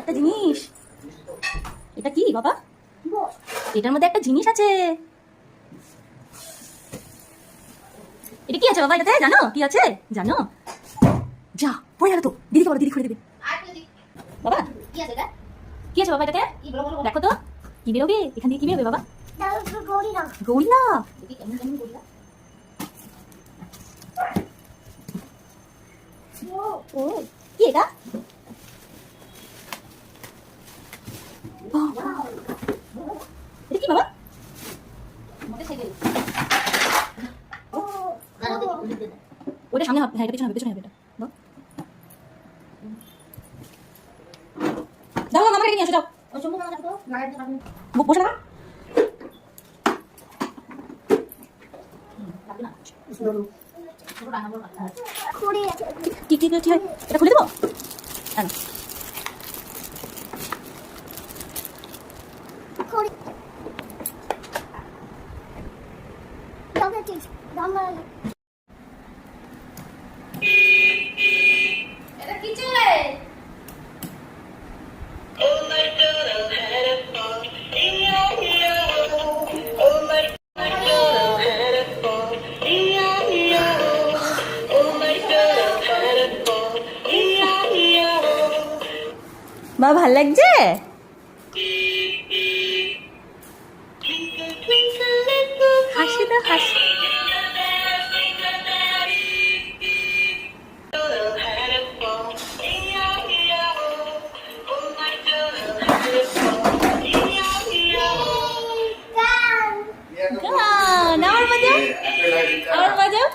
একটা জিনিস। এটা কি বাবা? এটার মধ্যে একটা জিনিস আছে। এটা কি আছে বাবা? এটাতে জানো কি আছে? জানো? যা পড়ে গেল তো। দিদিকে বলো, দিদি খুলে দেবে। বাবা কি আছে এটা? কি আছে বাবা এটাতে? দেখো তো কি বেরোবে এখান থেকে। কি বেরোবে বাবা? গরিলা। গরিলা? ও কি এটা? এটা কি বাবা? ওটা সামনে হবে, হ্যাঁ এটা পেছনে হবে, পেছনে হবে। এটা দাও দাও, আমাকে নিয়ে আসো, যাও বসে না। কি কি কি হয়? এটা খুলে দেবো। এটা কি চলে? মা ভাল লাগছে? হাসি তো হাসি। গান আমার বাজাও, আমার বাজাও।